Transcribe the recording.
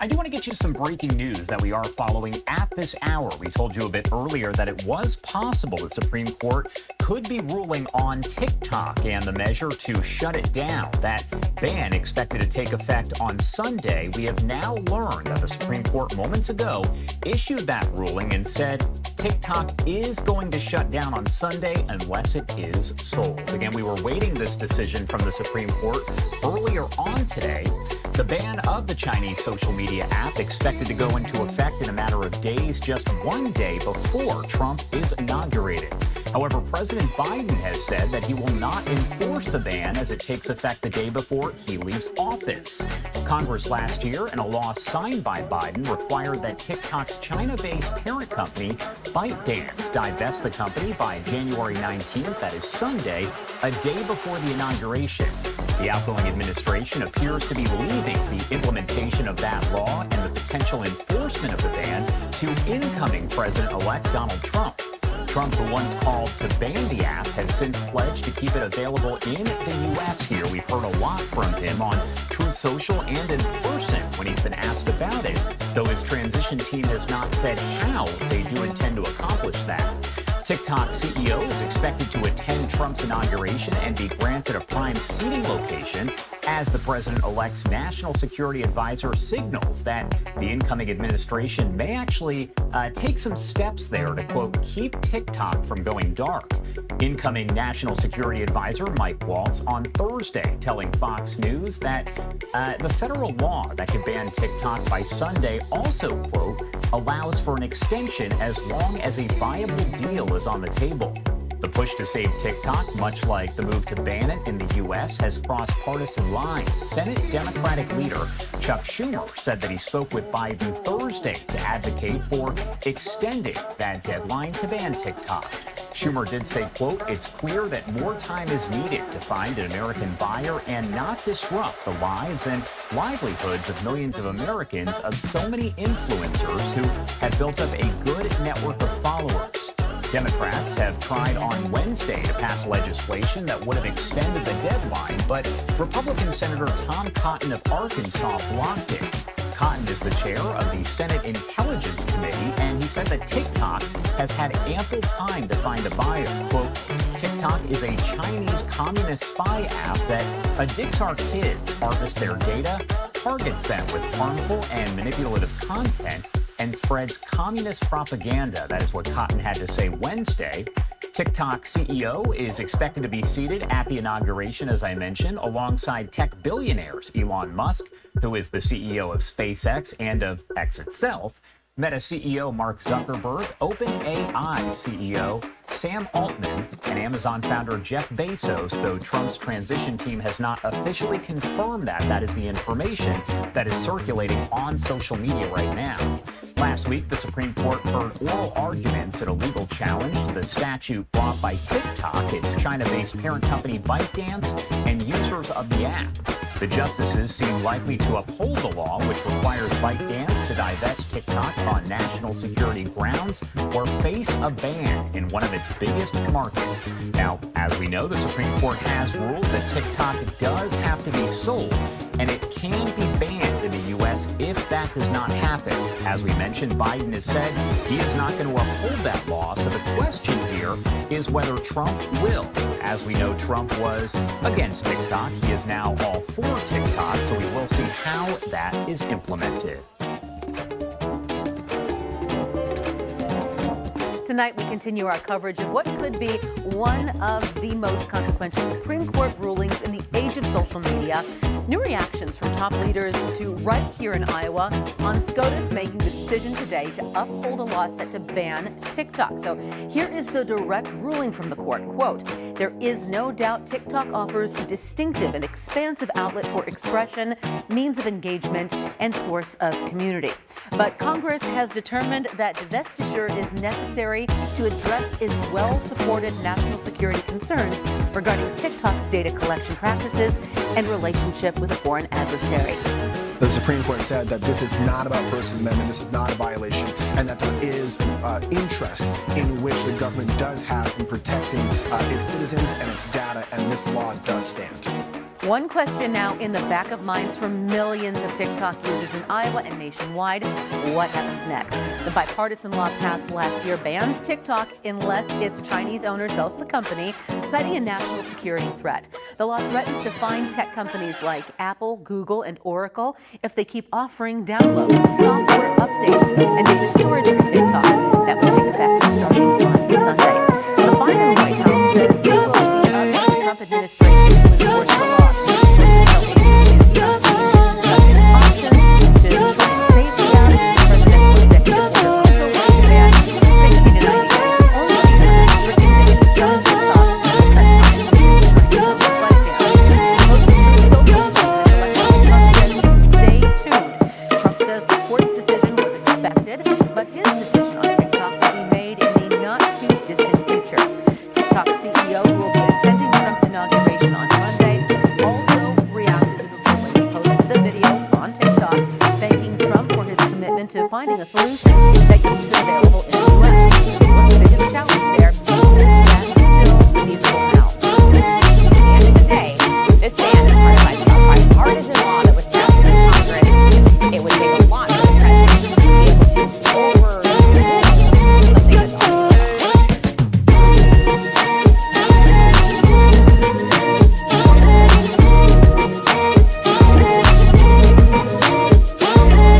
I do want to get you some breaking news that we are following at this hour. We told you a bit earlier that it was possible the Supreme Court could be ruling on TikTok and the measure to shut it down. That ban expected to take effect on Sunday. We have now learned that the Supreme Court moments ago issued that ruling and said TikTok is going to shut down on Sunday unless it is sold. Again, we were waiting this decision from the Supreme Court earlier on today. The ban of the Chinese social media app expected to go into effect in a matter of days, just one day before Trump is inaugurated. However, President Biden has said that he will not enforce the ban as it takes effect the day before he leaves office. Congress last year, in a law signed by Biden, required that TikTok's China-based parent company, ByteDance, divest the company by January 19th, that is Sunday, a day before the inauguration. The outgoing administration appears to be leaving the implementation of that law and the potential enforcement of the ban to incoming President-elect Donald Trump. Trump, who once called to ban the app, has since pledged to keep it available in the U.S. here. We've heard a lot from him on Truth Social and in person when he's been asked about it, though his transition team has not said how they do intend to accomplish that. TikTok CEO is expected to attend Trump's inauguration and be granted a prime seating location as the president-elect's national security advisor signals that the incoming administration may actually take some steps there to, quote, keep TikTok from going dark. Incoming national security advisor Mike Waltz on Thursday telling Fox News that the federal law that could ban TikTok by Sunday also, quote, allows for an extension as long as a viable deal is on the table. The push to save TikTok, much like the move to ban it in the U.S., has crossed partisan lines. Senate Democratic leader Chuck Schumer said that he spoke with Biden Thursday to advocate for extending that deadline to ban TikTok. Schumer did say, quote, it's clear that more time is needed to find an American buyer and not disrupt the lives and livelihoods of millions of Americans of so many influencers who have built up a good network of followers. Democrats have tried on Wednesday to pass legislation that would have extended the deadline, but Republican Senator Tom Cotton of Arkansas blocked it. Cotton is the chair of the Senate Intelligence Committee, and he said that TikTok has had ample time to find a buyer. Quote, TikTok is a Chinese communist spy app that addicts our kids, harvests their data, targets them with harmful and manipulative content, and spreads communist propaganda. That is what Cotton had to say Wednesday. TikTok CEO is expected to be seated at the inauguration, as I mentioned, alongside tech billionaires Elon Musk, who is the CEO of SpaceX and of X itself, Meta CEO Mark Zuckerberg, OpenAI CEO Sam Altman, and Amazon founder Jeff Bezos, though Trump's transition team has not officially confirmed that. That is the information that is circulating on social media right now. Last week, the Supreme Court heard oral arguments in a legal challenge to the statute brought by TikTok, its China-based parent company ByteDance, and users of the app. The justices seem likely to uphold the law, which requires ByteDance to divest TikTok on national security grounds or face a ban in one of its biggest markets. Now, as we know, the Supreme Court has ruled that TikTok does have to be sold, and it can be banned in the U.S. if that does not happen. As we mentioned, Biden has said he is not going to uphold that law, so the question here is whether Trump will. As we know, Trump was against TikTok. He is now all for TikTok, so we will see how that is implemented. Tonight, we continue our coverage of what could be one of the most consequential Supreme Court rulings in the age of social media. New reactions from top leaders to right here in Iowa on SCOTUS making the decision today to uphold a law set to ban TikTok. So here is the direct ruling from the court. Quote, there is no doubt TikTok offers a distinctive and expansive outlet for expression, means of engagement, and source of community. But Congress has determined that divestiture is necessary to address its well-supported national security concerns regarding TikTok's data collection practices and relationship with a foreign adversary. The Supreme Court said that this is not about First Amendment, this is not a violation, and that there is interest in which the government does have in protecting its citizens and its data, and this law does stand. One question now in the back of minds for millions of TikTok users in Iowa and nationwide: what happens next? The bipartisan law passed last year bans TikTok unless its Chinese owner sells the company, citing a national security threat. The law threatens to fine tech companies like Apple, Google, and Oracle if they keep offering downloads, software updates, and data storage for TikTok. That would take effect starting on Sunday. The Biden White House says it will be up to the Trump administration to enforce the law. Options to ensure safety out of the presidential executive order also will ban 60 to 90 days only restricting insurance TikTok cut time to stay tuned. Trump says the court's decision was expected, but his decision on TikTok will be made in the not too distant future. TikTok CEO, who will be attending Trump's inauguration on Monday, also reacted to the ruling. He posted a video on TikTok thanking Trump for his commitment to finding a solution that keeps it available in the U.S.